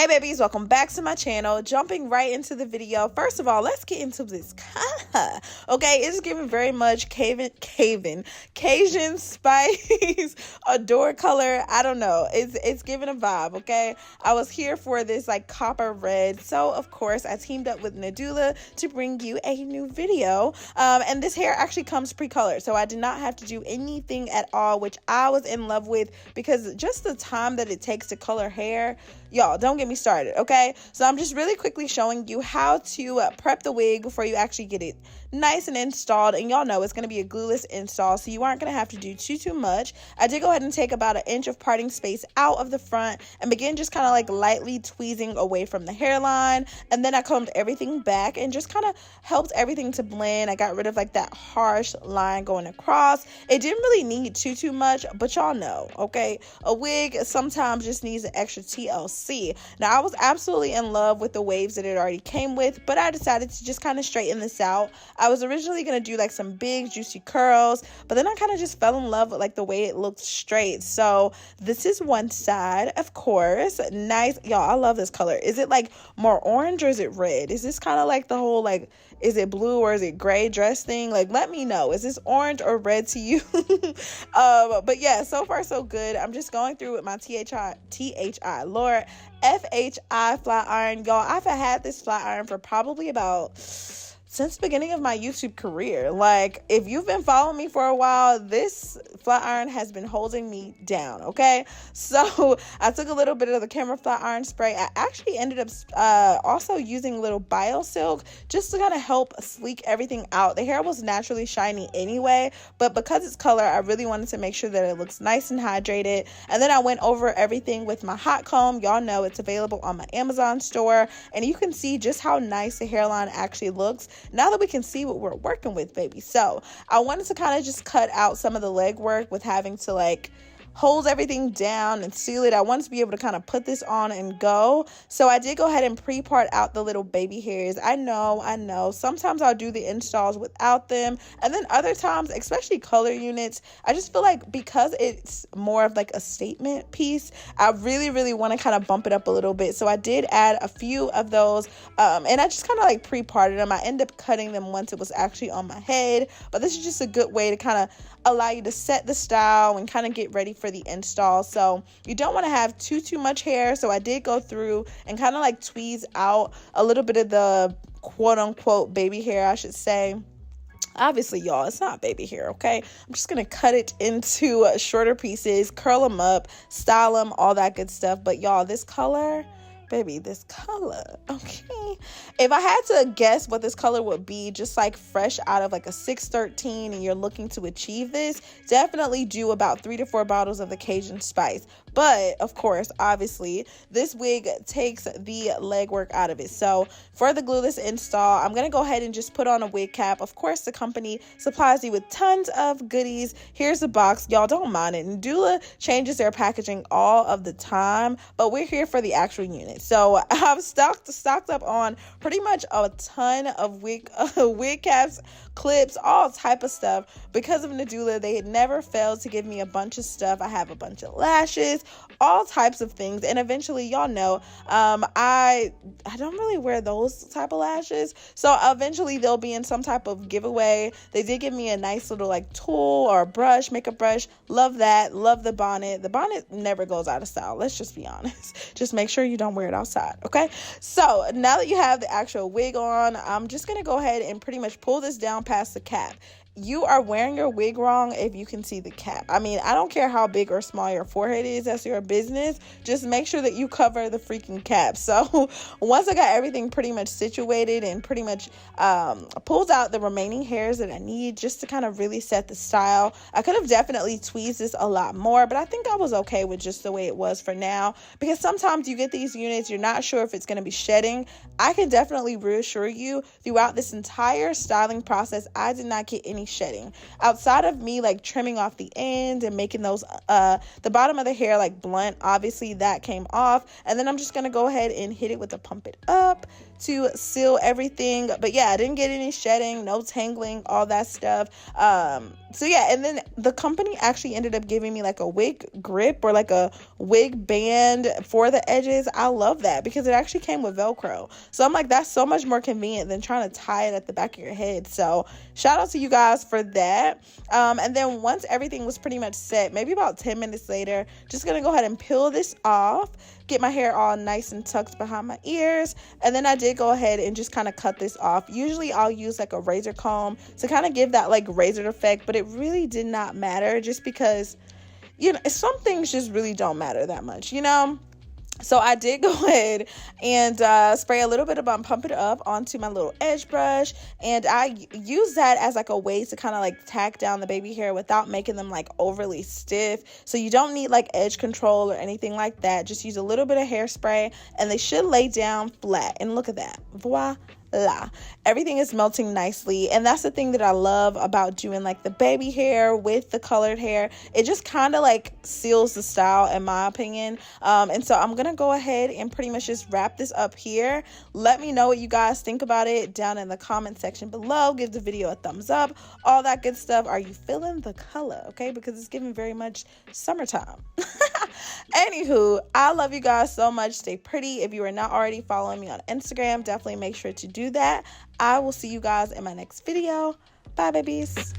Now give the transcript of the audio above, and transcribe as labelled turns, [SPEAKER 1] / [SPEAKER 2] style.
[SPEAKER 1] Hey babies, welcome back to my channel. Jumping right into the video. First of all, let's get into this color. Okay, it's giving very much Cajun spice, adore color. I don't know. It's giving a vibe, okay? I was here for this like copper red. So of course I teamed up with Nadula to bring you a new video. And this hair actually comes pre-colored. So I did not have to do anything at all, which I was in love with because just the time that it takes to color hair, y'all, don't get me started, okay? So I'm just really quickly showing you how to prep the wig before you actually get it nice and installed. And y'all know it's going to be a glueless install, so you aren't going to have to do too much. I did go ahead and take about 1 inch of parting space out of the front and begin just kind of like lightly tweezing away from the hairline. And then I combed everything back and just kind of helped everything to blend. I got rid of like that harsh line going across. It didn't really need too much, but y'all know, okay? A wig sometimes just needs an extra TLC. Now, I was absolutely in love with the waves that it already came with, but I decided to just kind of straighten this out. I was originally going to do like some big juicy curls, but then I kind of just fell in love with like the way it looked straight. So this is one side, of course. Nice. Y'all, I love this color. Is it like more orange or is it red? Is this kind of like the whole like, is it blue or is it gray dress thing? Like, let me know. Is this orange or red to you? But yeah, so far so good. I'm just going through with my Lord, FHI flat iron. Y'all, I've had this flat iron for probably about since the beginning of my YouTube career. Like, if you've been following me for a while, this flat iron has been holding me down, okay? So I took a little bit of the camera flat iron spray. I actually ended up also using a little BioSilk just to kind of help sleek everything out. The hair was naturally shiny anyway, but because it's color, I really wanted to make sure that it looks nice and hydrated. And then I went over everything with my hot comb. Y'all know it's available on my Amazon store, and you can see just how nice the hairline actually looks now that we can see what we're working with, baby. So I wanted to kind of just cut out some of the legwork with having to like hold everything down and seal it. I wanted to be able to kind of put this on and go. So I did go ahead and pre-part out the little baby hairs. I know. Sometimes I'll do the installs without them. And then other times, especially color units, I just feel like because it's more of like a statement piece, I really want to kind of bump it up a little bit. So I did add a few of those. And I just kind of like pre-parted them. I ended up cutting them once it was actually on my head. But this is just a good way to kind of allow you to set the style and kind of get ready for the install. So you don't want to have too much hair. So I did go through and kind of like tweeze out a little bit of the quote unquote baby hair, I should say. Obviously, y'all, it's not baby hair, okay? I'm just going to cut it into shorter pieces, curl them up, style them, all that good stuff. But y'all, this color, baby, this color, okay? If I had to guess what this color would be, just like fresh out of like a 613 and you're looking to achieve this, definitely do about 3 to 4 bottles of the Cajun spice. But of course, obviously, this wig takes the legwork out of it. So for the glueless install, I'm going to go ahead and just put on a wig cap. Of course, the company supplies you with tons of goodies. Here's the box. Y'all don't mind it. Nadula changes their packaging all of the time, but we're here for the actual unit. So I've stocked up on pretty much a ton of wig caps, clips, all type of stuff. Because of Nadula, they had never failed to give me a bunch of stuff. I have a bunch of lashes, all types of things. And eventually, y'all know, I don't really wear those type of lashes. So eventually they'll be in some type of giveaway. They did give me a nice little like tool or a brush, makeup brush. Love that. Love the bonnet. The bonnet never goes out of style. Let's just be honest. Just make sure you don't wear it outside, okay? So now that you have the actual wig on, I'm just going to go ahead and pretty much pull this down past the cap. You are wearing your wig wrong if you can see the cap. I mean, I don't care how big or small your forehead is. That's your business. Just make sure that you cover the freaking cap. So once I got everything pretty much situated and pretty much pulled out the remaining hairs that I need just to kind of really set the style, I could have definitely tweezed this a lot more, but I think I was okay with just the way it was for now, because sometimes you get these units, you're not sure if it's going to be shedding. I can definitely reassure you throughout this entire styling process, I did not get any any shedding. Outside of me like trimming off the end and making those the bottom of the hair like blunt, obviously that came off. And then I'm just gonna go ahead and hit it with a Pump It Up to seal everything. But yeah, I didn't get any shedding, no tangling, all that stuff. So yeah, and then the company actually ended up giving me like a wig grip or like a wig band for the edges. I love that because it actually came with Velcro. So I'm like, that's so much more convenient than trying to tie it at the back of your head. So shout out to you guys for that. And then once everything was pretty much set, maybe about 10 minutes later, just gonna go ahead and peel this off, get my hair all nice and tucked behind my ears. And then I did go ahead and just kind of cut this off. Usually I'll use like a razor comb to kind of give that like razor effect, but it really did not matter just because, you know, some things just really don't matter that much, you know? So I did go ahead and spray a little bit of Pump It Up onto my little edge brush, and I use that as like a way to kind of like tack down the baby hair without making them like overly stiff. So you don't need like edge control or anything like that. Just use a little bit of hairspray and they should lay down flat. And look at that. Voila. Everything is melting nicely, and that's the thing that I love about doing like the baby hair with the colored hair. It just kind of like seals the style in my opinion. And so I'm gonna go ahead and pretty much just wrap this up here. Let me know what you guys think about it down in the comment section below. Give the video a thumbs up, all that good stuff. Are you feeling the color? Okay, because it's giving very much summertime. Anywho, I love you guys so much. Stay pretty. If you are not already following me on Instagram, definitely make sure to do that. I will see you guys in my next video. Bye, babies.